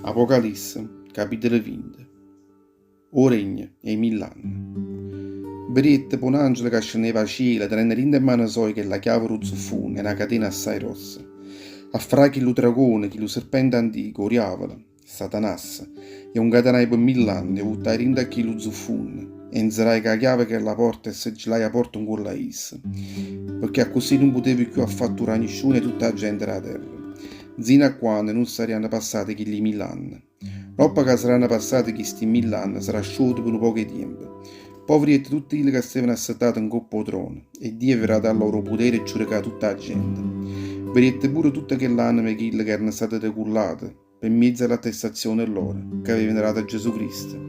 Apocalisse, capitolo 20. O regna e 1000 anni. Vedete un angelo che scendeva a cielo, tenendo in mano sua che la chiave lo zuffone e una catena assai rossa. A fraghi lo dragone, che lo serpente antico, oriavola, Satanas, e un catenai per 1000 anni, e buttare in da chi lo zuffone, e inzerai che la chiave che la porta e seggelai la porta con quella is. Perché così non potevi più affatturare nessuno e tutta la gente era a terra. Zino a quando non saranno passati quegli 1000 anni. Dopo che saranno passati questi 1000 anni sarà sciolto per un po' di tempo. Poveretti tutti quelli che stavano assettati in coppa al trono, e Dio verrà dal loro potere e giudicherà tutta la gente. Vedete pure tutte quelle anime che erano state decullate, per mezzo dell'attestazione loro, che avevano dato a Gesù Cristo,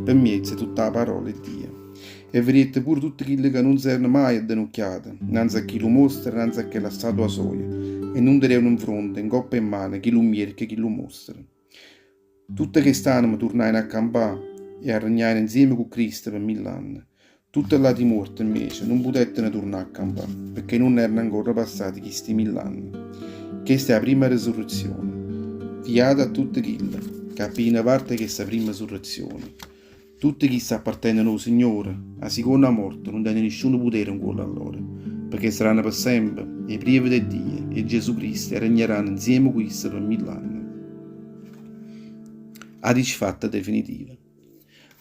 per mezzo di tutta la parola di Dio. E vedete pure tutti quelli che non si erano mai addenocchiati, innanzi a chi lo mostra, innanzi a chi la statua soia, e non devono in fronte, in coppa in mano, chi lo mirca e chi lo mostra. Tutte queste anime tornarono a campare e a regnare insieme con Cristo per 1000 anni. Tutte le di morte invece non potettero tornare a campare, perché non erano ancora passati questi 1000 anni. Questa è la prima risurrezione. Fiate a tutti quelli che appena parte questa prima risurrezione. Tutti chi si appartengono al Signore, a seconda morte, non hanno nessun potere in quello a loro, perché saranno per sempre e privi di Dio e Gesù Cristo e regneranno insieme con Cristo per 1000 anni. A disfatta definitiva.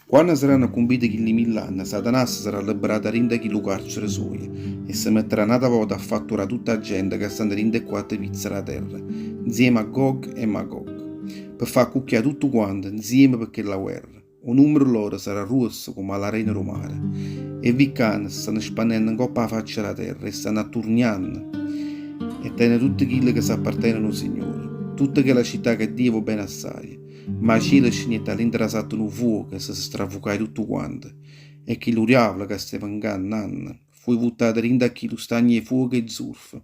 Quando saranno compiuti quegli 1000 anni, Satanas sarà liberato da chi lo carcere suo e si metterà una volta a fatturare tutta la gente che sta in quattro pizze alla terra, insieme a Gog e Magog, per far cucchiare tutto quanto insieme perché la guerra. Un numero loro sarà rosso come l'arena romana, e i vicani stanno spannendo in coppa la faccia della terra e stanno attorniando, e tengono tutti quelli che si appartengono al Signore, tutta quella città che Dio va bene assai. Ma cielo scenette all'interessato un fuoco che si strafucai tutto quanto, e che lo diavolo che stava ingannando fu buttato dentro a chi lo stagni fuoco e zurfa.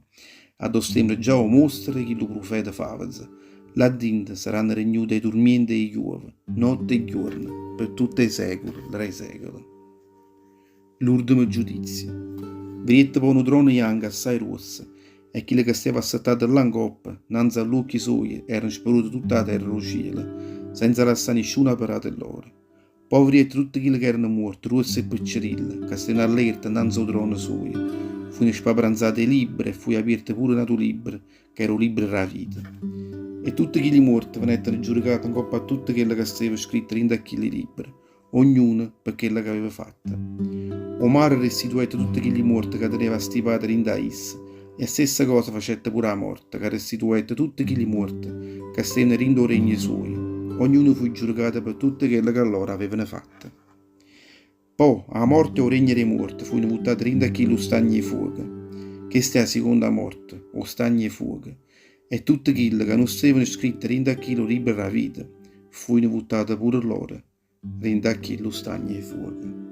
Ad ostembre già o mostra che lo profeta favaz. Là dentro saranno regnute i dormienti e i giuovi, notte e giorno, per tutti i secoli, dai secoli. L'ultimo giudizio. Vedete poi un trono bianco assai rosso, e quelli che stava assettato là in coppa, innanzi agli occhi suoi, erano sparati tutta la terra e lo cielo, senza lasciare nessuna parata loro. Poveri e tutti quelli che erano morti, rossi e piccirilli, che stavano allerta innanzi al trono suo, furono spaparanzati i libri e fu aperto pure un altro libro, che era il libro della vita. E tutti quelli morti vennero giudicati in coppa a tutti quelli che stavano scritti dentro a quei libri, ognuno per quello che aveva fatto. O mare restituette tutti quelli morti che teneva stipati dentro a essa, e stessa cosa facette pure la morte, che restituette tutti quelli morti che stavano dentro il regno suoi. Ognuno fu giudicato per tutte quelle che loro avevano fatte. Poi, a morte o regno dei morti, furono buttati dentro a chi lo stagno di fuoco. Questa è la seconda morte, o stagno di fuoco. E tutte quelle che non stavano scritte dentro a chi lo libera la vita, furono buttati pure loro dentro a chi lo stagno di fuoco.